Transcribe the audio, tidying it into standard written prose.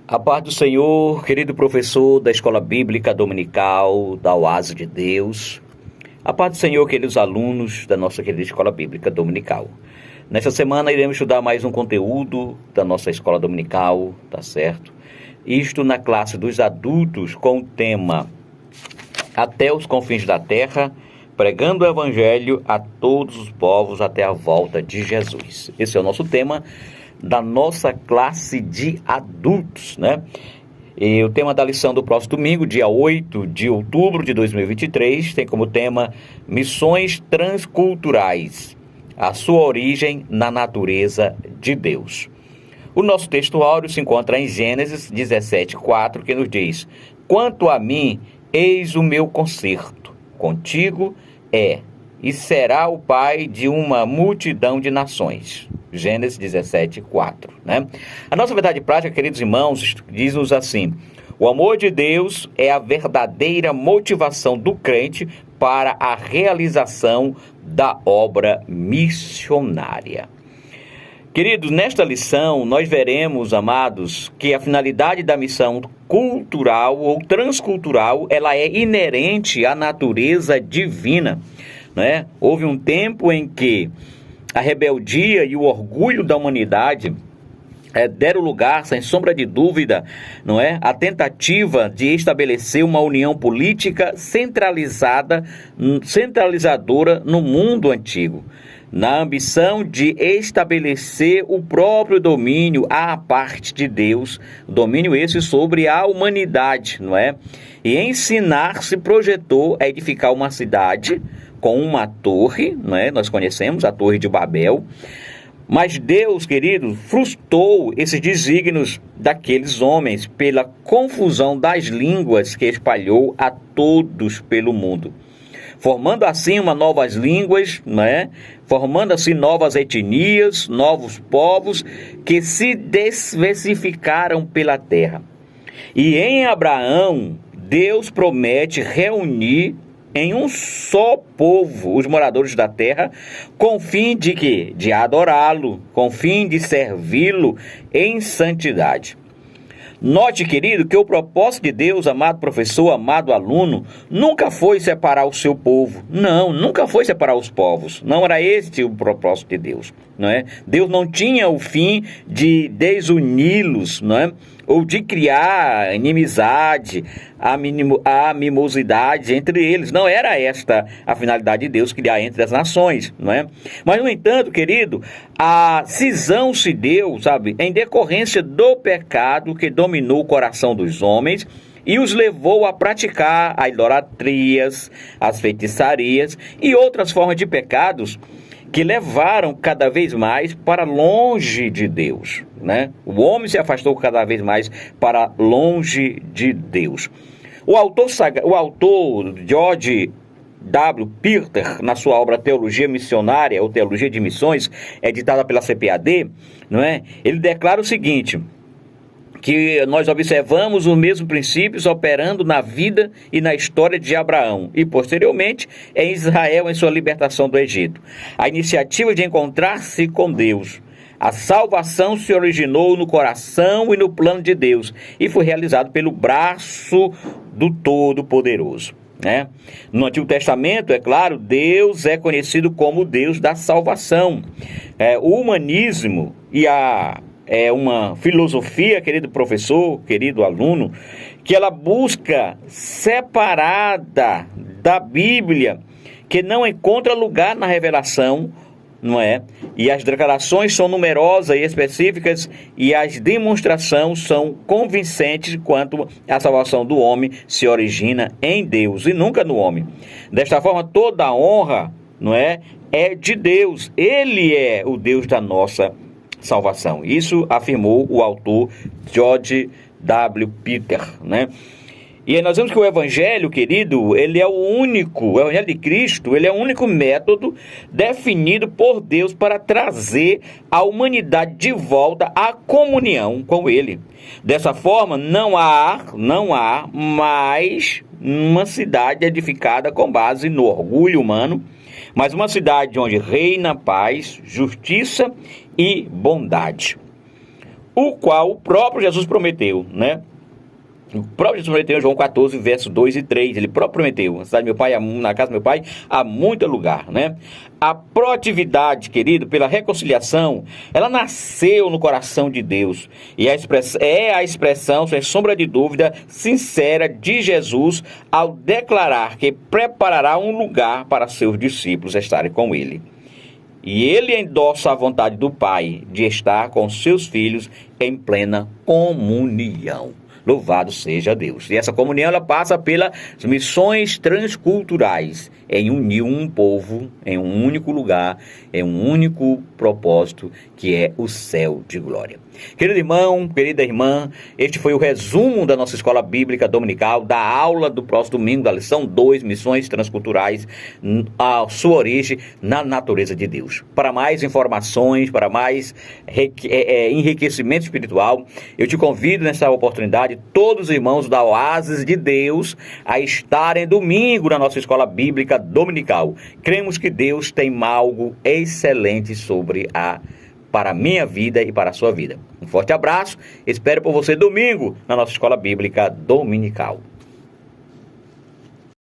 A paz do Senhor, querido professor da Escola Bíblica Dominical da Oásis de Deus. A paz do Senhor, queridos alunos da nossa querida Escola Bíblica Dominical. Nesta semana iremos estudar mais um conteúdo da nossa Escola Dominical, tá certo? Isto na classe dos adultos com o tema Até os confins da terra, pregando o Evangelho a todos os povos até a volta de Jesus. Esse é o nosso tema da nossa classe de adultos, né? E o tema da lição do próximo domingo, dia 8 de outubro de 2023, tem como tema Missões Transculturais, a sua origem na natureza de Deus. O nosso texto áureo se encontra em Gênesis 17:4, que nos diz: Quanto a mim, eis o meu concerto contigo e será o pai de uma multidão de nações. Gênesis 17:4, né? A nossa verdade prática, queridos irmãos, diz-nos assim: o amor de Deus é a verdadeira motivação do crente para a realização da obra missionária. Queridos, nesta lição nós veremos, amados, que a finalidade da missão cultural ou transcultural, ela é inerente à natureza divina, né? Houve um tempo em que a rebeldia e o orgulho da humanidade deram lugar, sem sombra de dúvida, não é, à tentativa de estabelecer uma união política centralizadora no mundo antigo, na ambição de estabelecer o próprio domínio à parte de Deus, domínio esse sobre a humanidade, não é? E ensinar se projetou a edificar uma cidade com uma torre, não é? Nós conhecemos a Torre de Babel. Mas Deus, querido, frustrou esses desígnios daqueles homens pela confusão das línguas que espalhou a todos pelo mundo, formando assim novas línguas, né? Formando assim novas etnias, novos povos que se diversificaram pela terra. E em Abraão, Deus promete reunir em um só povo os moradores da terra, com fim de quê? De adorá-lo, com fim de servi-lo em santidade. Note, querido, que o propósito de Deus, amado professor, amado aluno, nunca foi separar o seu povo. Não, nunca foi separar os povos. Não era esse o propósito de Deus, não é? Deus não tinha o fim de desuni-los, não é? Ou de criar inimizade, animosidade entre eles. Não era esta a finalidade de Deus, criar entre as nações, não é? Mas, no entanto, querido, a cisão se deu, sabe, em decorrência do pecado que dominou o coração dos homens e os levou a praticar as idolatrias, as feitiçarias e outras formas de pecados que levaram cada vez mais para longe de Deus, né? O homem se afastou cada vez mais para longe de Deus. O autor George W. Peter, na sua obra Teologia Missionária, ou Teologia de Missões, editada pela CPAD, não é? Ele declara o seguinte: que nós observamos os mesmos princípios operando na vida e na história de Abraão e, posteriormente, em Israel em sua libertação do Egito. A iniciativa de encontrar-se com Deus. A salvação se originou no coração e no plano de Deus e foi realizado pelo braço do Todo-Poderoso, né? No Antigo Testamento, é claro, Deus é conhecido como o Deus da salvação. O humanismo e uma filosofia, querido professor, querido aluno, que ela busca separada da Bíblia, que não encontra lugar na revelação, não é? E as declarações são numerosas e específicas e as demonstrações são convincentes quanto à salvação do homem se origina em Deus e nunca no homem. Desta forma, toda a honra, não é de Deus. Ele é o Deus da nossa salvação. Isso afirmou o autor George W. Peter, né? E aí nós vemos que o Evangelho, querido, ele é o Evangelho de Cristo, ele é o único método definido por Deus para trazer a humanidade de volta à comunhão com Ele. Dessa forma, não há mais uma cidade edificada com base no orgulho humano, mas uma cidade onde reina paz, justiça e bondade. o qual o próprio Jesus prometeu, né? O próprio Jesus prometeu em João 14, versos 2 e 3. Ele próprio prometeu. Na cidade do meu pai, na casa do meu pai, há muito lugar, né? A proatividade, querido, pela reconciliação, ela nasceu no coração de Deus. E é a expressão, sem sombra de dúvida, sincera de Jesus ao declarar que preparará um lugar para seus discípulos estarem com ele. E ele endossa a vontade do Pai de estar com seus filhos em plena comunhão. Louvado seja Deus. E essa comunhão ela passa pelas missões transculturais, em unir um povo em um único lugar, em um único propósito, que é o céu de glória. Querido irmão, querida irmã, este foi o resumo da nossa escola bíblica dominical, da aula do próximo domingo, da lição 2, missões transculturais, a sua origem na natureza de Deus. Para mais informações, para mais enriquecimento espiritual, eu te convido nessa oportunidade, todos os irmãos da Oásis de Deus, a estarem domingo na nossa escola bíblica dominical. Cremos que Deus tem algo excelente para a minha vida e para a sua vida. Um forte abraço, espero por você domingo na nossa escola bíblica dominical.